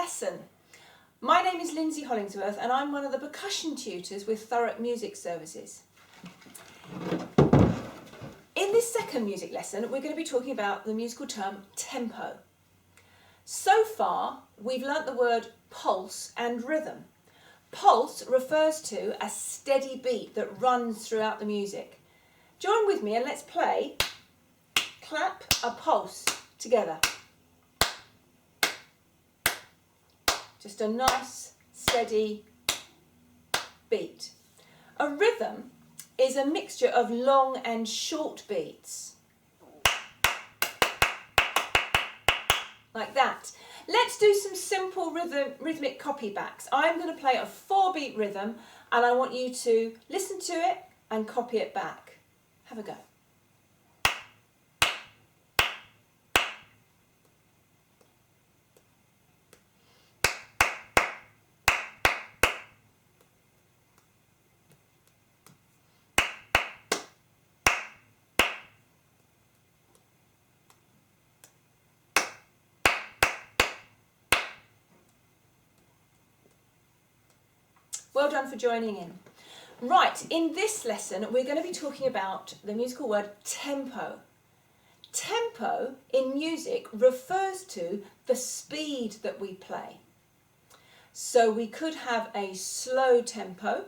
lesson. My name is Lindsay Hollingsworth and I'm one of the percussion tutors with Thurrock Music Services. In this second music lesson we're going to be talking about the musical term tempo. So far we've learnt the word pulse and rhythm. Pulse refers to a steady beat that runs throughout the music. Join with me and let's play Clap a Pulse together. Just a nice, steady beat. A rhythm is a mixture of long and short beats. Like that. Let's do some simple rhythmic copybacks. I'm going to play a 4-beat rhythm and I want you to listen to it and copy it back. Have a go. Well done for joining in. Right, in this lesson we're going to be talking about the musical word tempo. Tempo in music refers to the speed that we play. So we could have a slow tempo,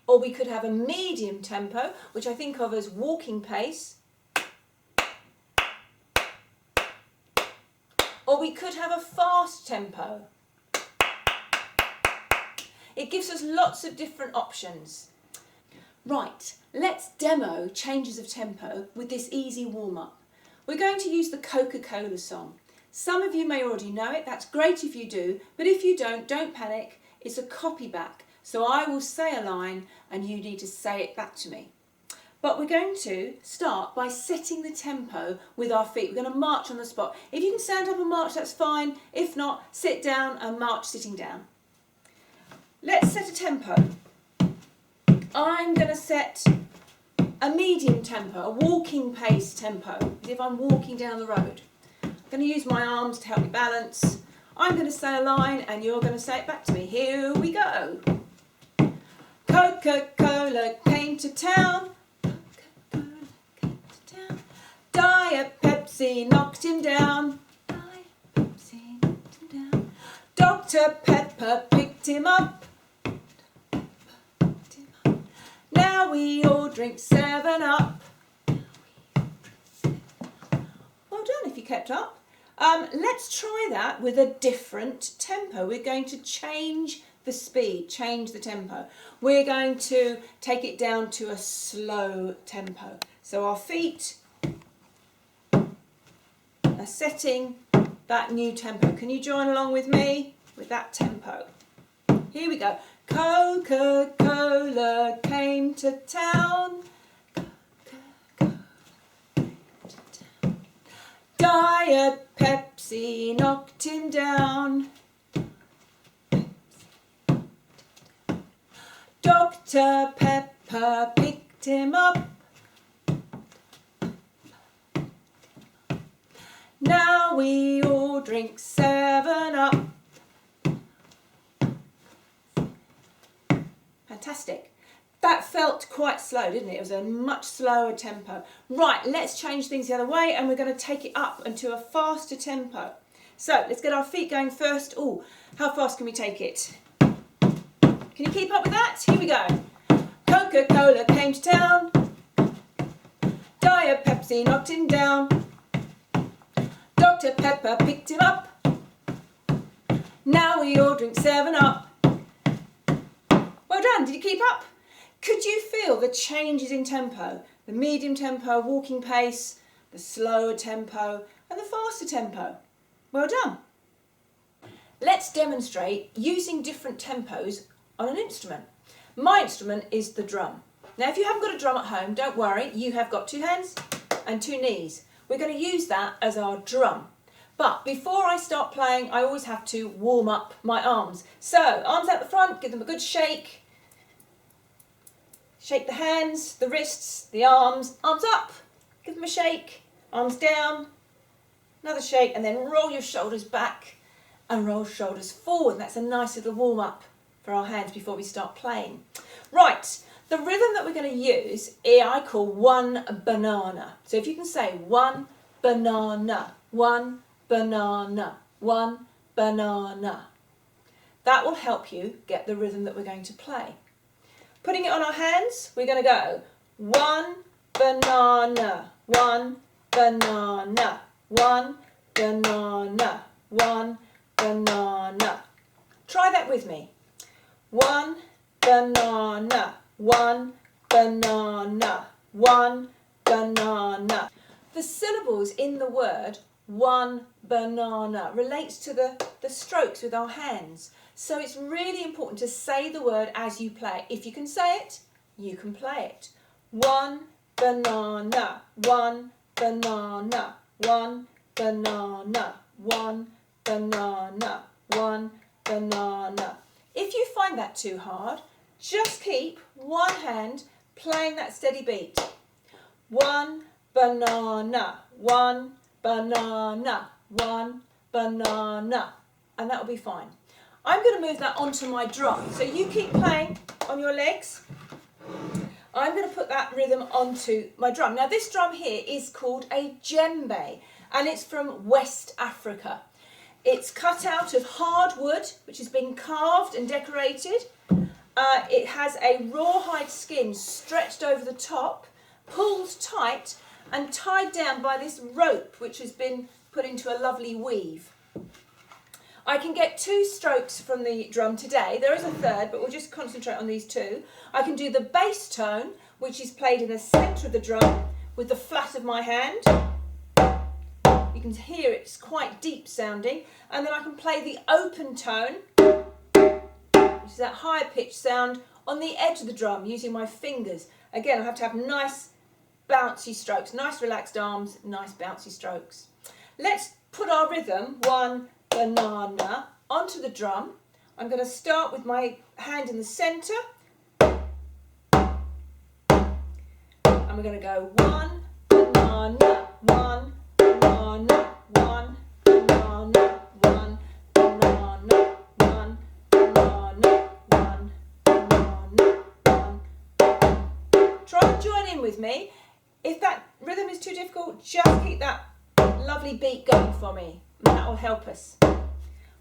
or we could have a medium tempo, which I think of as walking pace. Or we could have a fast tempo. It gives us lots of different options. Right, let's demo changes of tempo with this easy warm-up. We're going to use the Coca-Cola song. Some of you may already know it, that's great if you do, but if you don't panic, it's a copy back. So I will say a line and you need to say it back to me. But we're going to start by setting the tempo with our feet. We're going to march on the spot. If you can stand up and march, that's fine. If not, sit down and march sitting down. Let's set a tempo. I'm going to set a medium tempo, a walking pace tempo, as if I'm walking down the road. I'm going to use my arms to help me balance. I'm going to say a line and you're going to say it back to me. Here we go. Coca-Cola came to town. Diet Pepsi knocked him down. Diet Pepsi knocked him down. Dr. Pepper picked him up. Now we all drink 7-Up. Well done if you kept up. Let's try that with a different tempo. We're going to change the speed, change the tempo. We're going to take it down to a slow tempo. So our feet are setting that new tempo. Can you join along with me with that tempo? Here we go. Coca-Cola came to town. Coca-Cola came to town. Diet Pepsi knocked him down. Dr. Pepper picked him up. Now we all drink 7-Up. Fantastic. That felt quite slow, didn't it? It was a much slower tempo. Right, let's change things the other way and we're going to take it up into a faster tempo. So let's get our feet going first. Oh, how fast can we take it? Can you keep up with that? Here we go. Coca-Cola came to town. Diet Pepsi knocked him down. Dr. Pepper picked him up. Now we all drink 7-Up. Well done, did you keep up? Could you feel the changes in tempo? The medium tempo, walking pace, the slower tempo and the faster tempo. Well done. Let's demonstrate using different tempos on an instrument. My instrument is the drum. Now if you haven't got a drum at home, don't worry, you have got 2 hands and 2 knees. We're going to use that as our drum. But before I start playing, I always have to warm up my arms. So, arms out the front, give them a good shake. Shake the hands, the wrists, the arms. Arms up, give them a shake. Arms down. Another shake, and then roll your shoulders back and roll shoulders forward. And that's a nice little warm up for our hands before we start playing. Right, the rhythm that we're going to use, I call one banana. So if you can say one banana, one banana, one banana, that will help you get the rhythm that we're going to play. Putting it on our hands, we're going to go one banana, one banana, one banana, one banana. Try that with me. One banana, one banana, one banana. The syllables in the word one banana relates to the strokes with our hands. So it's really important to say the word as you play. If you can say it, you can play it. One banana, one banana, one banana, one banana, one banana. If you find that too hard, just keep one hand playing that steady beat. One banana, one banana, one banana, and that will be fine. I'm going to move that onto my drum. So you keep playing on your legs. I'm going to put that rhythm onto my drum. Now this drum here is called a djembe, and it's from West Africa. It's cut out of hard wood, which has been carved and decorated. It has a rawhide skin stretched over the top, pulled tight and tied down by this rope, which has been put into a lovely weave. I can get 2 strokes from the drum today. There is a third, but we'll just concentrate on these 2. I can do the bass tone, which is played in the centre of the drum with the flat of my hand. You can hear it's quite deep sounding. And then I can play the open tone, which is that higher pitched sound, on the edge of the drum using my fingers. Again, I have to have nice bouncy strokes, nice relaxed arms, nice bouncy strokes. Let's put our rhythm, one banana, onto the drum. I'm going to start with my hand in the centre. And we're going to go one banana, one banana, one banana, one banana, one banana, one banana, one. Try and join in with me. If that rhythm is too difficult, just keep that lovely beat going for me, and that will help us.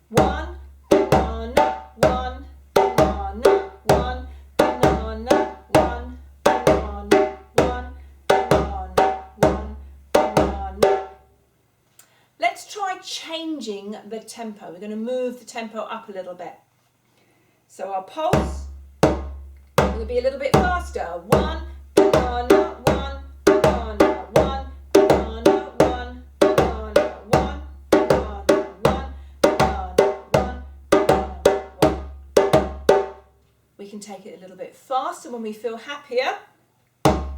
One banana, one banana, one banana, one banana, one banana, one banana. Let's try changing the tempo. We're going to move the tempo up a little bit. So our pulse will be a little bit faster. One banana, one banana, one banana, one banana, one banana, one banana, one banana, one. We can take it a little bit faster when we feel happier. And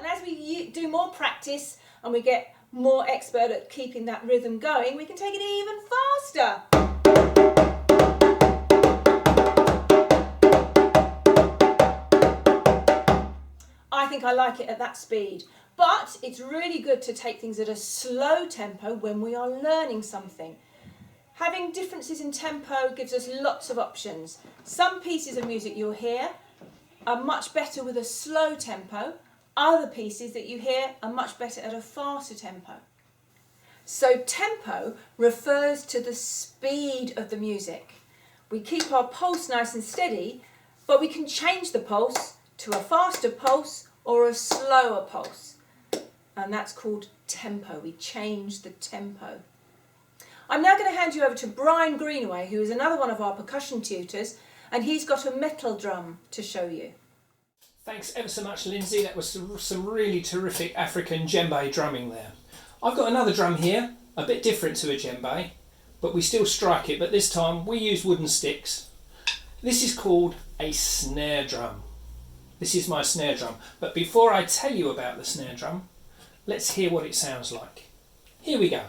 as we do more practice and we get more expert at keeping that rhythm going, we can take it even faster. I think I like it at that speed, but it's really good to take things at a slow tempo when we are learning something. Having differences in tempo gives us lots of options. Some pieces of music you'll hear are much better with a slow tempo. Other pieces that you hear are much better at a faster tempo. So tempo refers to the speed of the music. We keep our pulse nice and steady, but we can change the pulse to a faster pulse or a slower pulse. And that's called tempo. We change the tempo. I'm now going to hand you over to Brian Greenaway, who is another one of our percussion tutors, and he's got a metal drum to show you. Thanks ever so much, Lindsay. That was some really terrific African djembe drumming there. I've got another drum here, a bit different to a djembe, but we still strike it, but this time we use wooden sticks. This is called a snare drum. This is my snare drum, but before I tell you about the snare drum, let's hear what it sounds like. Here we go.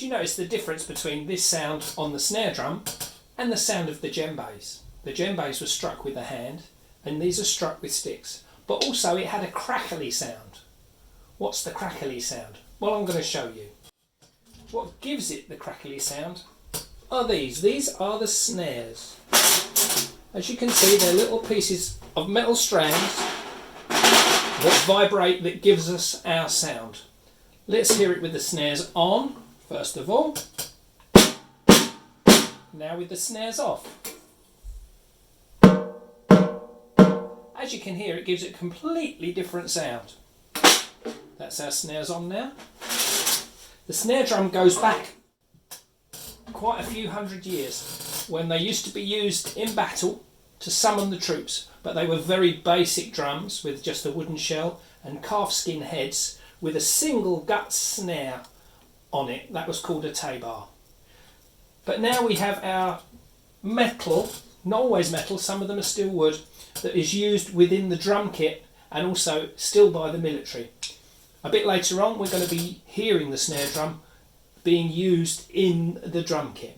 you notice the difference between this sound on the snare drum and the sound of the djembes? The djembes were struck with the hand and these are struck with sticks. But also it had a crackly sound. What's the crackly sound? Well, I'm going to show you. What gives it the crackly sound are these. These are the snares. As you can see, they're little pieces of metal strands that vibrate, that gives us our sound. Let's hear it with the snares on, first of all. Now with the snares off. As you can hear, it gives a completely different sound. That's our snares on now. The snare drum goes back quite a few hundred years when they used to be used in battle to summon the troops, but they were very basic drums with just a wooden shell and calfskin heads with a single gut snare on it. That was called a tabor. But now we have our metal, not always metal, some of them are still wood, that is used within the drum kit and also still by the military. A bit later on we're going to be hearing the snare drum being used in the drum kit.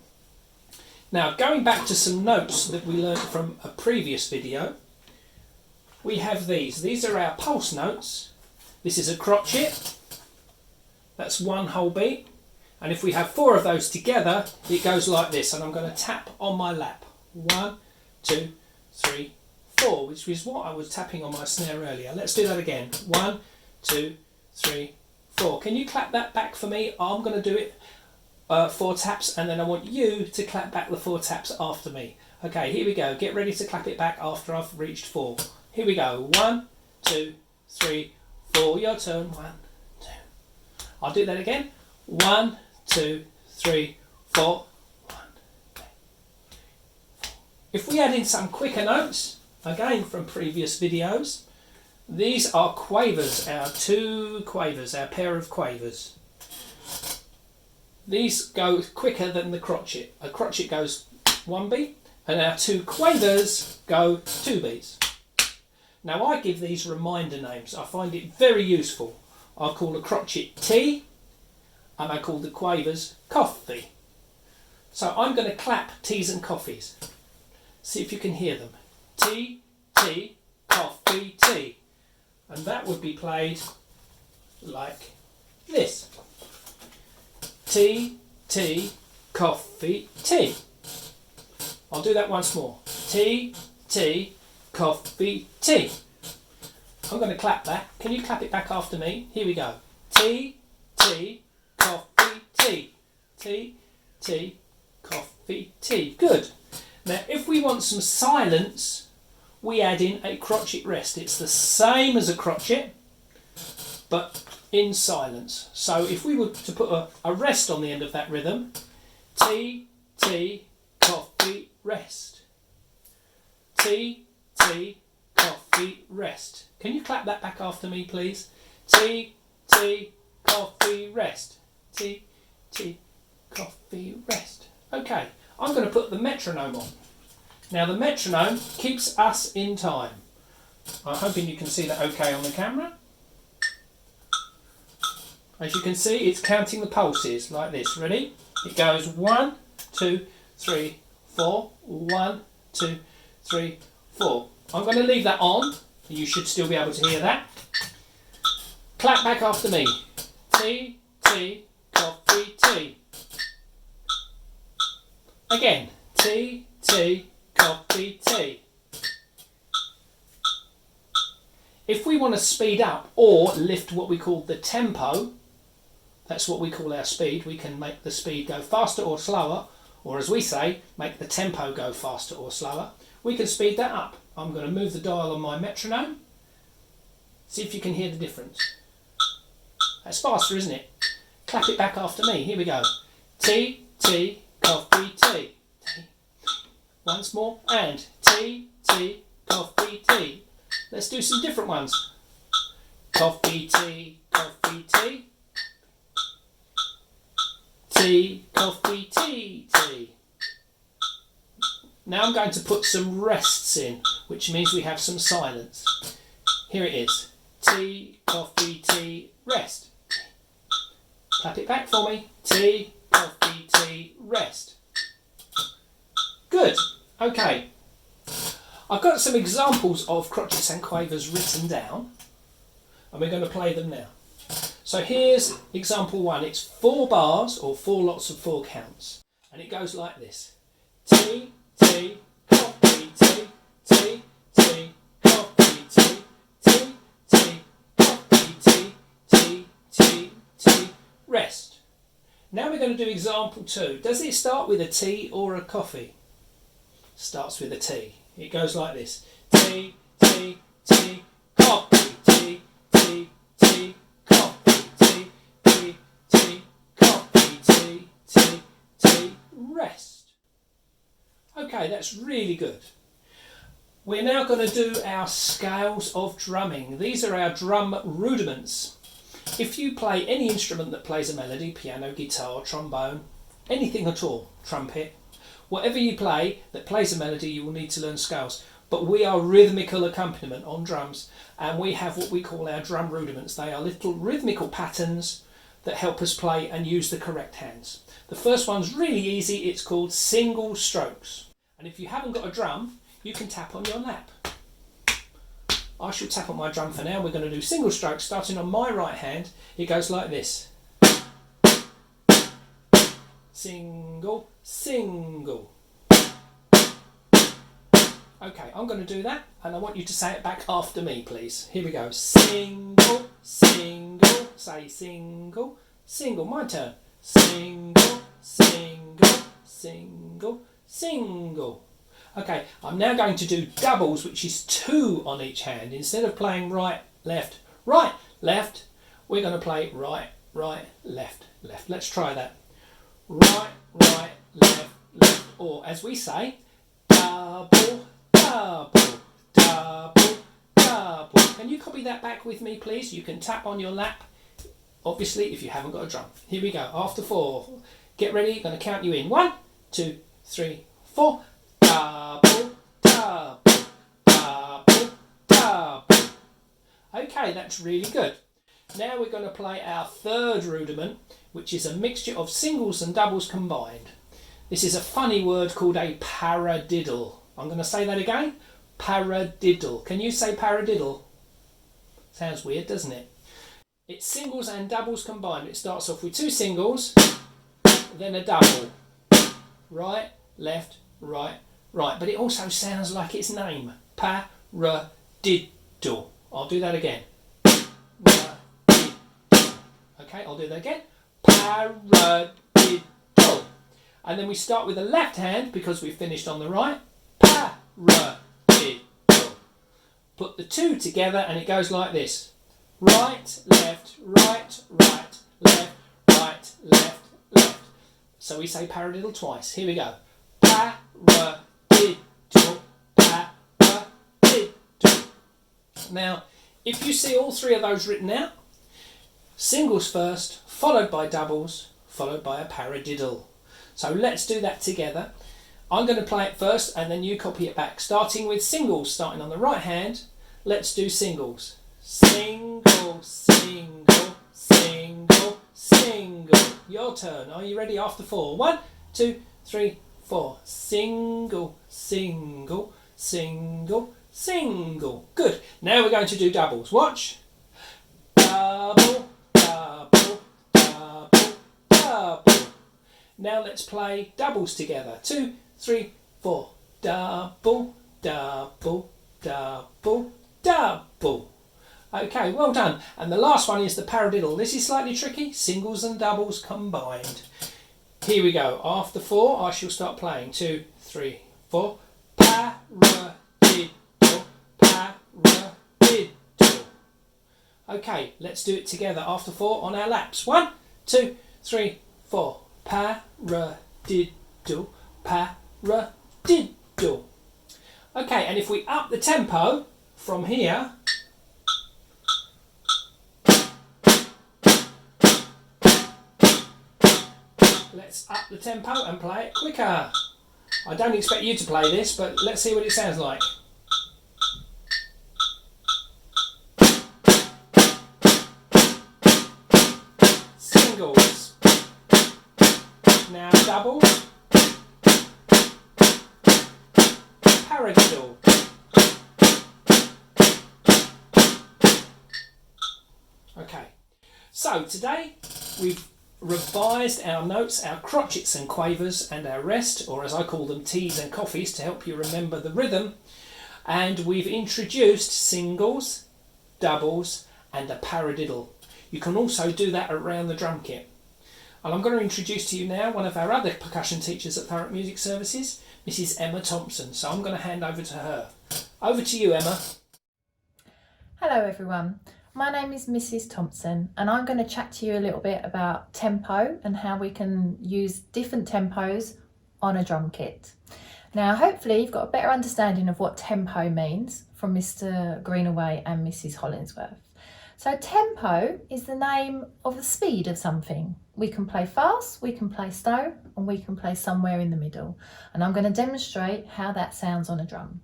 Now, going back to some notes that we learned from a previous video, we have these. These are our pulse notes. This is a crotchet. That's one whole beat. And if we have 4 of those together, it goes like this. And I'm going to tap on my lap. 1, 2, 3, 4, which is what I was tapping on my snare earlier. Let's do that again. 1, 2, 3, 4. Can you clap that back for me? I'm going to do it 4 taps, and then I want you to clap back the 4 taps after me. Okay, here we go. Get ready to clap it back after I've reached 4. Here we go. 1, 2, 3, 4. Your turn. 1, 2. I'll do that again. 1, 2, 3, 4. 1, 2, 4. If we add in some quicker notes, again from previous videos, these are quavers, our 2 quavers, our pair of quavers. These go quicker than the crotchet. A crotchet goes 1 beat and our 2 quavers go 2 beats. Now I give these reminder names. I find it very useful. I call a crotchet tea and I call the quavers coffee. So I'm going to clap teas and coffees. See if you can hear them. Tea, tea, coffee, tea. And that would be played like this. Tea, tea, coffee, tea. I'll do that once more. Tea, tea, coffee, tea. I'm going to clap that. Can you clap it back after me? Here we go. Tea, tea, coffee, tea. Tea, tea, coffee, tea. Good. Now if we want some silence, we add in a crotchet rest. It's the same as a crotchet, but in silence. So if we were to put a rest on the end of that rhythm, tea, tea, coffee, rest. Tea, tea, coffee, rest. Can you clap that back after me, please? Tea, tea, coffee, rest. Tea, tea, coffee, rest. Okay, I'm going to put the metronome on. Now the metronome keeps us in time. I'm hoping you can see that okay on the camera. As you can see, it's counting the pulses like this. Ready? It goes 1, 2, 3, 4. 1, 2, 3, 4. I'm going to leave that on. You should still be able to hear that. Clap back after me. Tea, tea, coffee, tea. Again. Tea, tea, coffee, tea. If we want to speed up or lift what we call the tempo, that's what we call our speed. We can make the speed go faster or slower, or as we say, make the tempo go faster or slower. We can speed that up. I'm going to move the dial on my metronome. See if you can hear the difference. That's faster, isn't it? Clap it back after me. Here we go. Tea, tea, coffee, tea. Tea. Once more. And tea, tea, coffee, tea. Let's do some different ones. Coffee, tea, coffee, tea. Tea, coffee, tea, tea. Now I'm going to put some rests in, which means we have some silence. Here it is. Tea, coffee, tea, rest. Clap it back for me. Tea, coffee, tea, rest. Good. Okay. I've got some examples of crotchets and quavers written down, and we're going to play them now. So here's example 1. It's 4 bars or 4 lots of 4 counts, and it goes like this: tea, tea, coffee, tea, tea, tea, coffee, tea, tea, tea, coffee, tea, tea, tea, tea, rest. Now we're going to do example 2. Does it start with a tea or a coffee? Starts with a tea. It goes like this: tea, tea, tea, coffee, tea, tea, tea, coffee, tea, tea, tea, coffee, tea, tea, tea, rest. Okay, that's really good. We're now going to do our scales of drumming. These are our drum rudiments. If you play any instrument that plays a melody, piano, guitar, trombone, anything at all, trumpet, whatever you play that plays a melody, you will need to learn scales. But we are rhythmical accompaniment on drums, and we have what we call our drum rudiments. They are little rhythmical patterns that help us play and use the correct hands. The first one's really easy. It's called single strokes. And if you haven't got a drum, you can tap on your lap. I shall tap on my drum for now. We're going to do single strokes starting on my right hand. It goes like this: single, single. Okay, I'm going to do that, and I want you to say it back after me, please. Here we go. Single, single. Say single, single. My turn. Single, single, single, single. Okay, I'm now going to do doubles, which is 2 on each hand. Instead of playing right, left, we're going to play right, right, left, left. Let's try that. Right, right, left, left. Or as we say, double, double, double, double. Can you copy that back with me, please? You can tap on your lap, obviously, if you haven't got a drum. Here we go. After 4. Get ready. I'm going to count you in. 1, 2, 3, 4. Double, double, double, double. Okay, that's really good. Now we're going to play our third rudiment, which is a mixture of singles and doubles combined. This is a funny word called a paradiddle. I'm going to say that again. Paradiddle. Can you say paradiddle? Sounds weird, doesn't it? It's singles and doubles combined. It starts off with 2 singles, then a double. Right, left, right, right. But it also sounds like its name. Paradiddle. I'll do that again. Okay, I'll do that again. Paradiddle. And then we start with the left hand because we finished on the right. Paradiddle. Put the 2 together and it goes like this: right, left, right, right, left, right, left, left. So we say paradiddle twice. Here we go. Paradiddle, paradiddle. Now, if you see all 3 of those written out, singles first, followed by doubles, followed by a paradiddle. So let's do that together. I'm going to play it first and then you copy it back. Starting with singles, starting on the right hand, let's do singles. Single, single, single, single. Your turn. Are you ready after 4? 1, 2, 3, 4. Single, single, single, single. Good. Now we're going to do doubles. Watch. Double, double, double, double. Now let's play doubles together. 2, 3, 4. Double, double, double, double. Okay, well done. And the last one is the paradiddle. This is slightly tricky. Singles and doubles combined. Here we go. After 4, I shall start playing. 2, 3, 4. Paradiddle, paradiddle. Okay, let's do it together after 4 on our laps. 1, 2, 3, 4. Paradiddle, paradiddle. Okay, and if we up the tempo from here, let's up the tempo and play it quicker. I don't expect you to play this, but let's see what it sounds like. Singles. Now double. Paradiddle. Okay, so today we've revised our notes, our crotchets and quavers, and our rest, or as I call them, teas and coffees, to help you remember the rhythm. And we've introduced singles, doubles, and a paradiddle. You can also do that around the drum kit. And I'm going to introduce to you now one of our other percussion teachers at Thurrock Music Services, Mrs. Emma Thompson. So I'm going to hand over to her. Over to you, Emma. Hello everyone, my name is Mrs. Thompson and I'm going to chat to you a little bit about tempo and how we can use different tempos on a drum kit. Now hopefully you've got a better understanding of what tempo means from Mr. Greenaway and Mrs. Hollingsworth. So tempo is the name of the speed of something. We can play fast, we can play slow, and we can play somewhere in the middle. And I'm going to demonstrate how that sounds on a drum.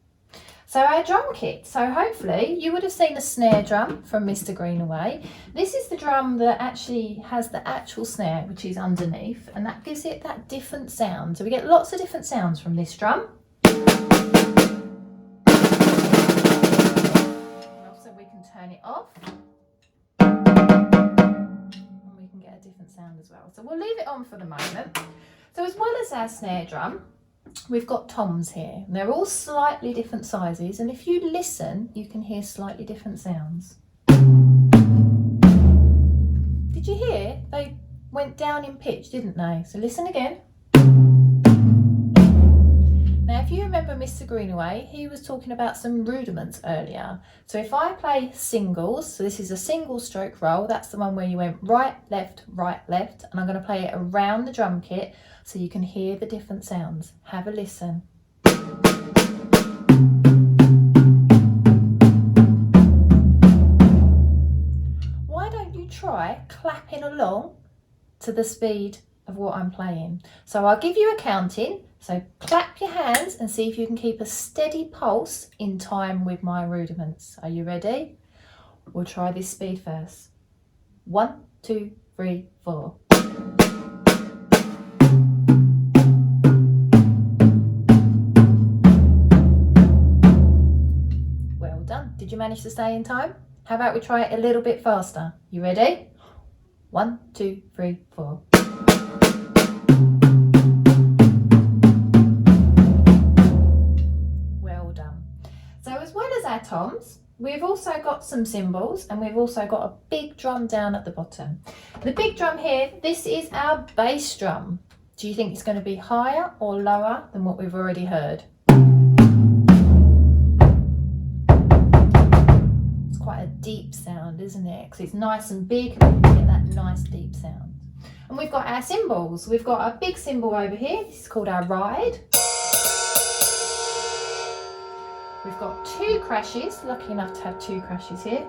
So our drum kit, so hopefully you would have seen a snare drum from Mr. Greenaway. This is the drum that actually has the actual snare, which is underneath, and that gives it that different sound. So we get lots of different sounds from this drum. And also we can turn it off. And we can get a different sound as well. So we'll leave it on for the moment. So as well as our snare drum, we've got toms here, and they're all slightly different sizes, and if you listen you can hear slightly different sounds. Did you hear they went down in pitch, didn't they? So listen again. Now if you remember Mr. Greenaway, he was talking about some rudiments earlier. So if I play singles, so this is a single stroke roll, that's the one where you went right, left, and I'm going to play it around the drum kit so you can hear the different sounds. Have a listen. Why don't you try clapping along to the speed of what I'm playing? So I'll give you a counting, so clap your hands and see if you can keep a steady pulse in time with my rudiments. Are you ready? We'll try this speed first. 1, 2, 3, 4. Well done. Did you manage to stay in time? How about we try it a little bit faster? You ready? 1, 2, 3, 4. Well done. So as well as our toms, we've also got some cymbals, and we've also got a big drum down at the bottom. The big drum here, this is our bass drum. Do you think it's going to be higher or lower than what we've already heard? It's quite a deep sound, isn't it? Because it's nice and big, you get that nice deep sound. And we've got our cymbals. We've got a big cymbal over here. This is called our ride. We've got 2 crashes, lucky enough to have 2 crashes here.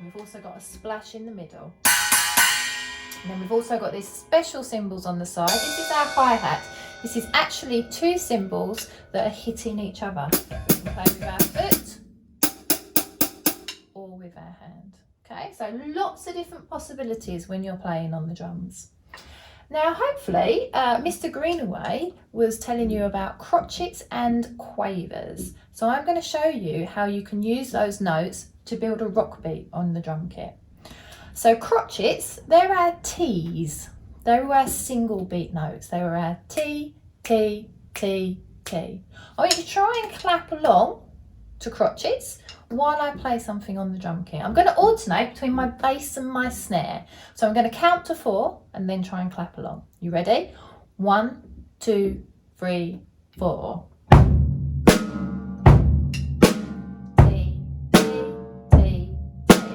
We've also got a splash in the middle. And then we've also got these special cymbals on the side. This is our hi-hat. This is actually 2 cymbals that are hitting each other. We can play with our foot or with our hand. Okay, so lots of different possibilities when you're playing on the drums. Now, hopefully, Mr. Greenaway was telling you about crotchets and quavers. So I'm going to show you how you can use those notes to build a rock beat on the drum kit. So crotchets, they're our T's. They're our single beat notes. They were our T, T, T, T. I want you to try and clap along to crotchets while I play something on the drum kit. I'm going to alternate between my bass and my snare. So I'm going to count to 4 and then try and clap along. You ready? 1, 2, 3, 4. T, T, T, T.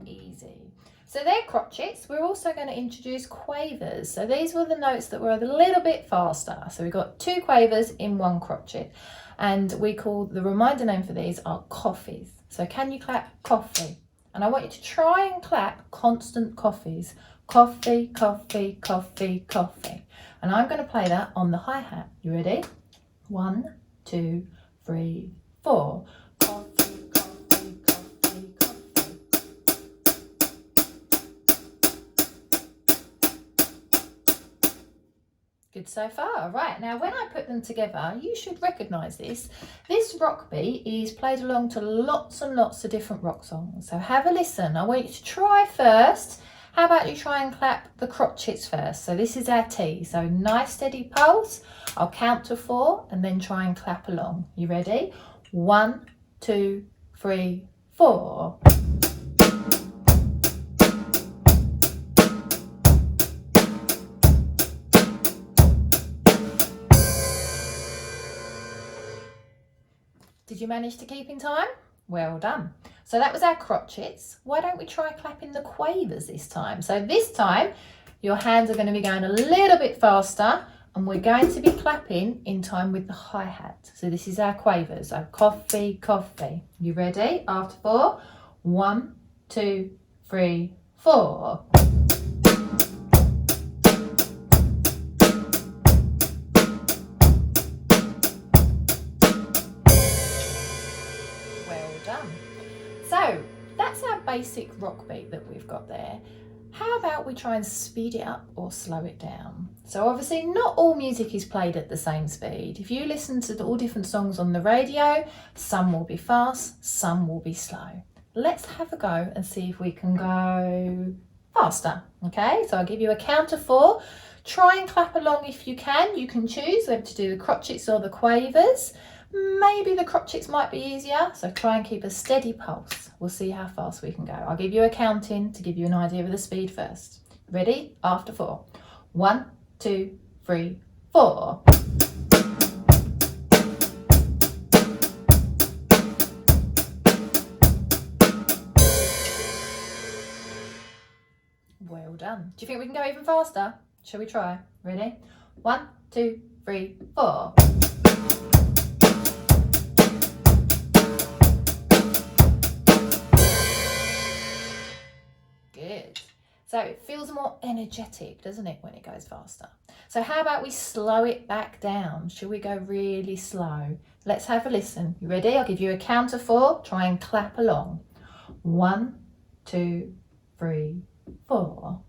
Easy. So they're crotchets. We're also going to introduce quavers. So these were the notes that were a little bit faster. So we've got 2 quavers in 1 crotchet. And we call, the reminder name for these are coffees. So can you clap coffee? And I want you to try and clap constant coffees. Coffee, coffee, coffee, coffee. And I'm going to play that on the hi-hat. You ready? 1, 2, 3, 4. Coffee, coffee, coffee, coffee. Good so far. Right, now when I put them together, you should recognise this. This rock beat is played along to lots and lots of different rock songs. So have a listen. I want you to try first. How about you try and clap the crotchets first? So this is our T. So nice steady pulse. I'll count to 4 and then try and clap along. You ready? 1, 2, 3, 4. Did you manage to keep in time? Well done. So that was our crotchets. Why don't we try clapping the quavers this time? So this time, your hands are going to be going a little bit faster and we're going to be clapping in time with the hi-hat. So this is our quavers. So coffee, coffee. You ready? After 4. 1, 2, 3, 4. So that's our basic rock beat that we've got there. How about we try and speed it up or slow it down? So obviously not all music is played at the same speed. If you listen to all different songs on the radio, some will be fast, some will be slow. Let's have a go and see if we can go faster. Okay, so I'll give you a count of 4. Try and clap along if you can. You can choose whether to do the crotchets or the quavers. Maybe the crotchets might be easier, so try and keep a steady pulse. We'll see how fast we can go. I'll give you a count in to give you an idea of the speed first. Ready? After 4. 1, 2, 3, 4. Well done. Do you think we can go even faster? Shall we try? Ready? 1, 2, 3, 4. Good. So it feels more energetic, doesn't it, when it goes faster? So how about we slow it back down? Shall we go really slow? Let's have a listen. You ready? I'll give you a count of 4. Try and clap along. 1, 2, 3, 4.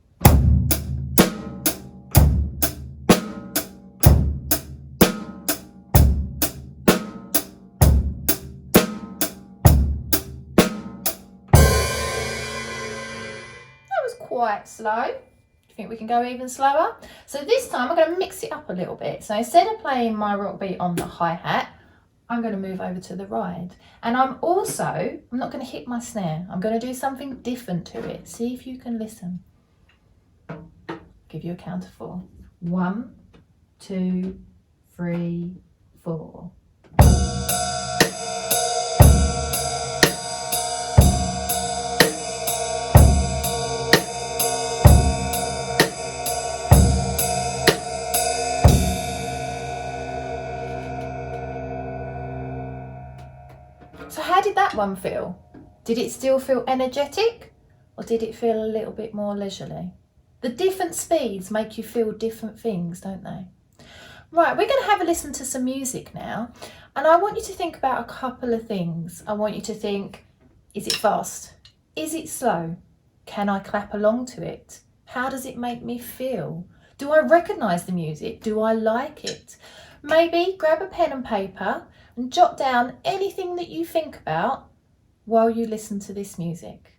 Quite slow. Do you think we can go even slower? So this time I'm going to mix it up a little bit. So instead of playing my rock beat on the hi-hat, I'm going to move over to the ride. And I'm not going to hit my snare. I'm going to do something different to it. See if you can listen. Give you a count of 4. 1, 2, 3, 4. So how did that one feel? Did it still feel energetic or did it feel a little bit more leisurely? The different speeds make you feel different things, don't they? Right, we're going to have a listen to some music now and I want you to think about a couple of things. I want you to think, is it fast? Is it slow? Can I clap along to it? How does it make me feel? Do I recognise the music? Do I like it? Maybe grab a pen and paper and jot down anything that you think about while you listen to this music.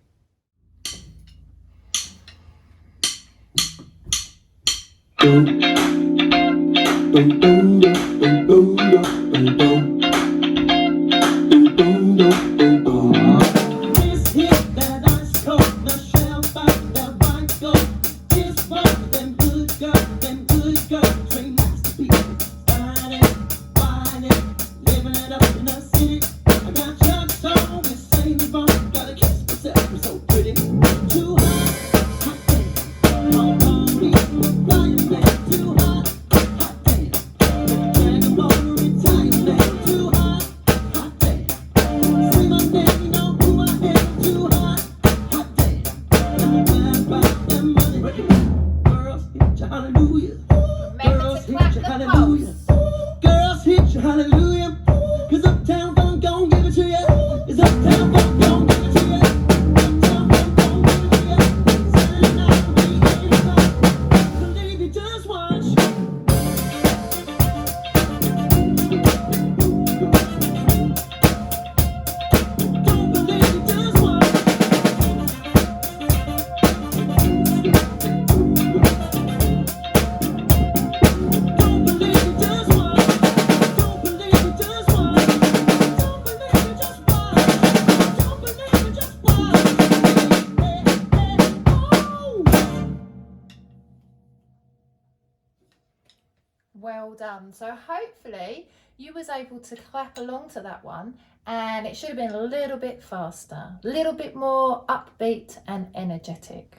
done. So hopefully you was able to clap along to that one, and it should have been a little bit faster, a little bit more upbeat and energetic.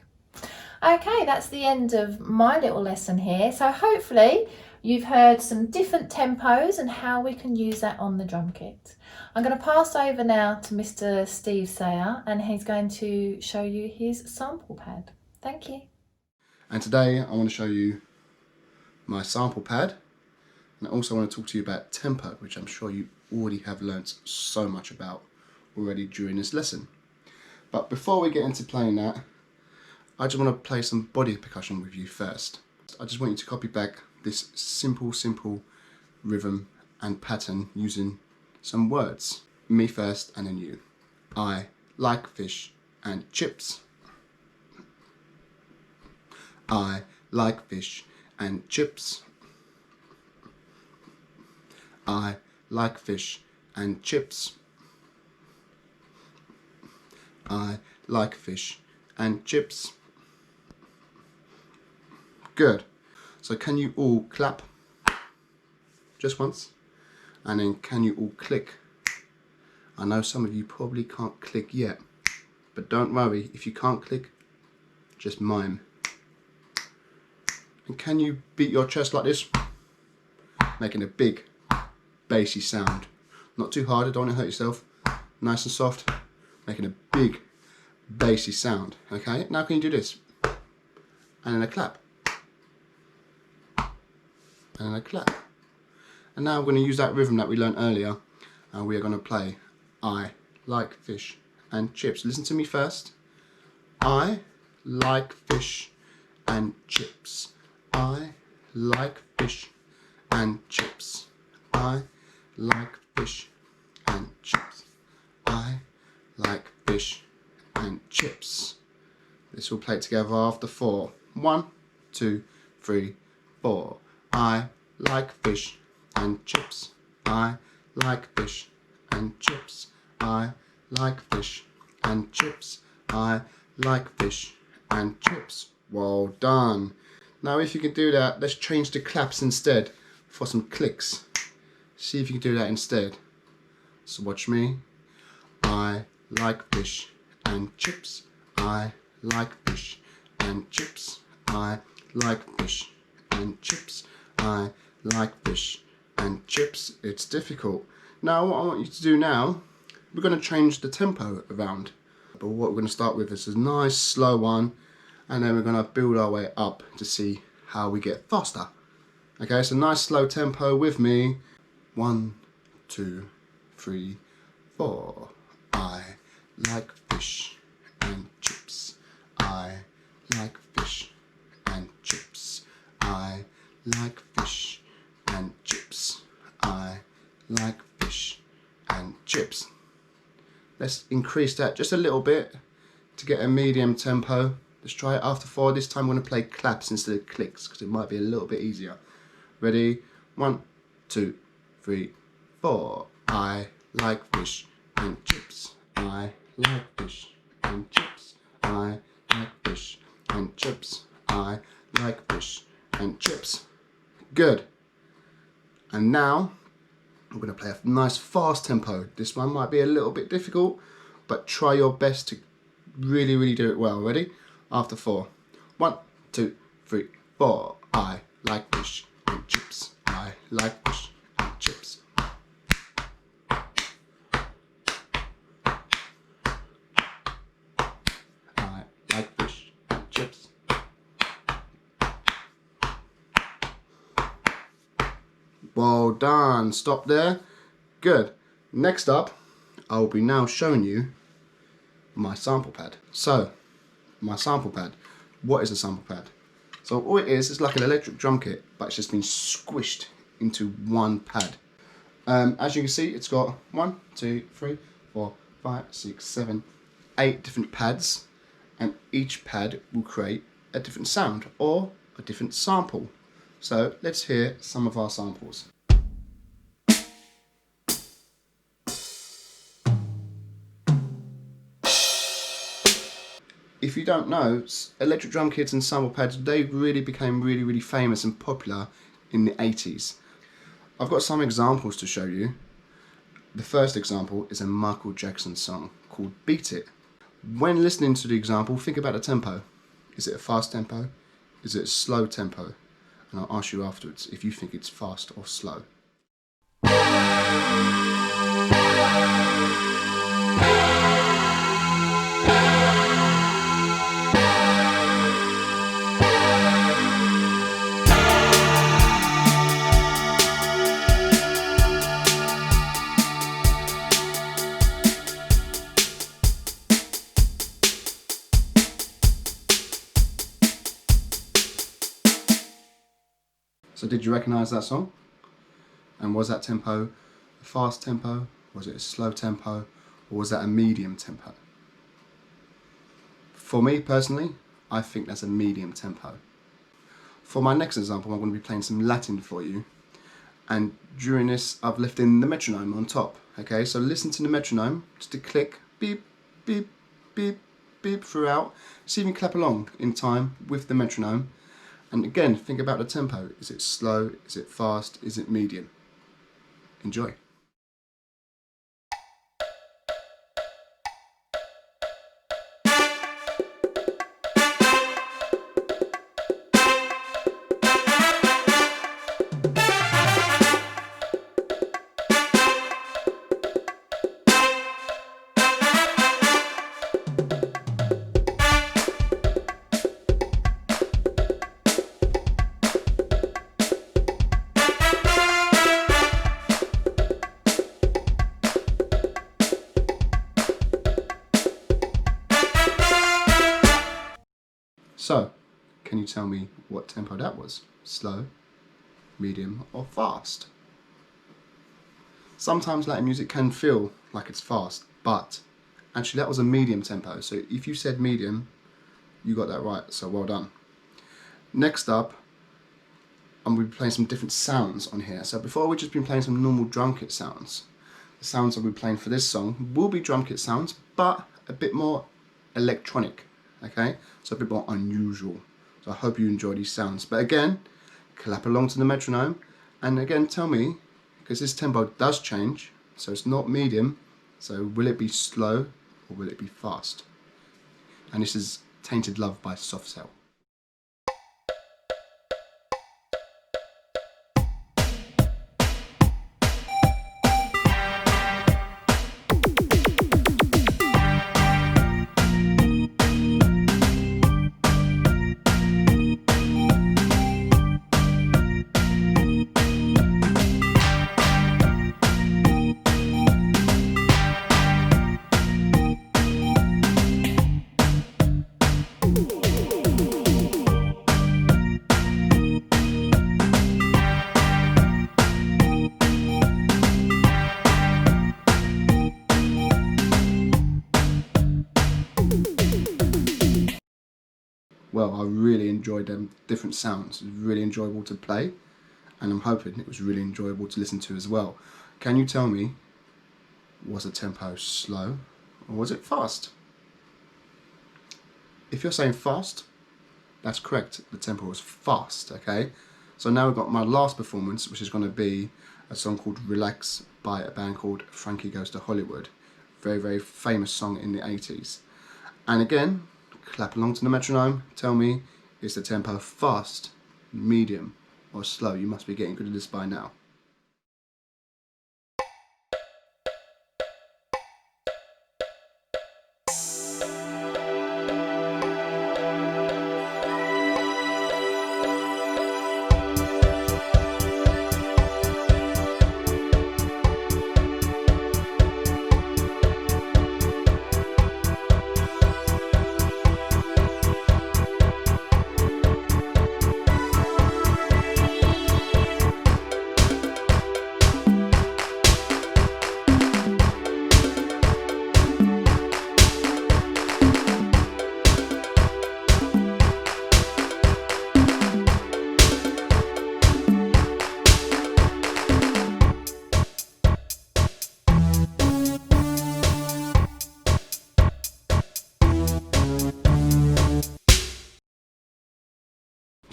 Okay, that's the end of my little lesson here. So hopefully you've heard some different tempos and how we can use that on the drum kit. I'm going to pass over now to Mr. Steve Sayer, and he's going to show you his sample pad. Thank you. And today I want to show you my sample pad, and I also want to talk to you about tempo, which I'm sure you already have learnt so much about already during this lesson. But before we get into playing that, I just want to play some body percussion with you first. I just want you to copy back this simple rhythm and pattern using some words. Me first and then you. I like fish and chips. I like fish and chips. I like fish and chips. I like fish and chips. Good. So can you all clap just once? And then can you all click? I know some of you probably can't click yet, but don't worry, if you can't click, just mime. And can you beat your chest like this? Making a big bassy sound. Not too hard, I don't want to hurt yourself. Nice and soft. Making a big bassy sound. Okay, now can you do this? And then a clap. And then a clap. And now we're going to use that rhythm that we learned earlier, and we are going to play I like fish and chips. Listen to me first. I like fish and chips. I like fish and chips. I like fish and chips. I like fish and chips. This will play together after 4. 1, 2, 3, 4. I like fish and chips. I like fish and chips. I like fish and chips. I like fish and chips. Well done. Now if you can do that, let's change the claps instead for some clicks. See if you can do that instead. So watch me. I like fish and chips. I like fish and chips. I like fish and chips. I like fish and chips. It's difficult. Now what I want you to do now, we're going to change the tempo around. But what we're going to start with is a nice slow one, and then we're going to build our way up to see how we get faster. Okay, so nice slow tempo with me. 1, 2, 3, 4. I like fish and chips. I like fish and chips. I like fish and chips. I like fish and chips. Let's increase that just a little bit to get a medium tempo. Let's try it after 4. This time I'm going to play claps instead of clicks because it might be a little bit easier. Ready? 1, 2, 3, 4. I like fish and chips. I like fish and chips. I like fish and chips. I like fish and chips. Good. And now I'm going to play a nice fast tempo. This one might be a little bit difficult, but try your best to really do it well. Ready? After 4. 1, 2, 3, 4. I like fish and chips. I like fish and chips. I like fish and chips. Well done. Stop there. Good. Next up, I will be now showing you my sample pad. So, my sample pad. What is a sample pad? So all it is like an electric drum kit, but it's just been squished into one pad. As you can see, it's got 1, 2, 3, 4, 5, 6, 7, 8 different pads, and each pad will create a different sound or a different sample. So let's hear some of our samples. If you don't know, electric drum kits and sample pads, they really became really famous and popular in the 80s. I've got some examples to show you. The first example is a Michael Jackson song called Beat It. When listening to the example, think about the tempo. Is it a fast tempo? Is it a slow tempo? And I'll ask you afterwards if you think it's fast or slow. So did you recognise that song? And was that tempo a fast tempo? Was it a slow tempo? Or was that a medium tempo? For me personally, I think that's a medium tempo. For my next example, I'm going to be playing some Latin for you. And during this, I've left in the metronome on top. Okay, so listen to the metronome, just a click, beep, beep, beep, beep throughout. See if you can clap along in time with the metronome. And again, think about the tempo. Is it slow? Is it fast? Is it medium? Enjoy. So, can you tell me what tempo that was? Slow, medium, or fast? Sometimes Latin music can feel like it's fast, but actually that was a medium tempo. So if you said medium, you got that right, so well done. Next up, I'm going to be playing some different sounds on here. So before we've just been playing some normal drum kit sounds. The sounds I'll be playing for this song will be drum kit sounds, but a bit more electronic. Okay, so a bit more unusual. So I hope you enjoy these sounds. But again, clap along to the metronome. And again, tell me, because this tempo does change, so it's not medium, so will it be slow or will it be fast? And this is Tainted Love by Soft Cell. Well, I really enjoyed them different sounds. It was really enjoyable to play, and I'm hoping it was really enjoyable to listen to as well. Can you tell me, was the tempo slow or was it fast? If you're saying fast, that's correct. The tempo was fast, okay? So now we've got my last performance, which is going to be a song called Relax by a band called Frankie Goes to Hollywood. Very, very famous song in the 80s. And again, clap along to the metronome. Tell me, is the tempo fast, medium, or slow? You must be getting good at this by now.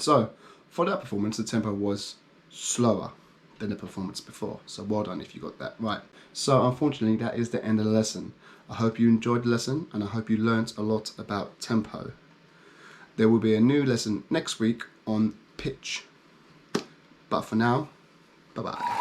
So, for that performance, the tempo was slower. than the performance before. So well done if you got that right. So unfortunately, that is the end of the lesson. I hope you enjoyed the lesson, and I hope you learnt a lot about tempo. There will be a new lesson next week on pitch. But for now, bye-bye.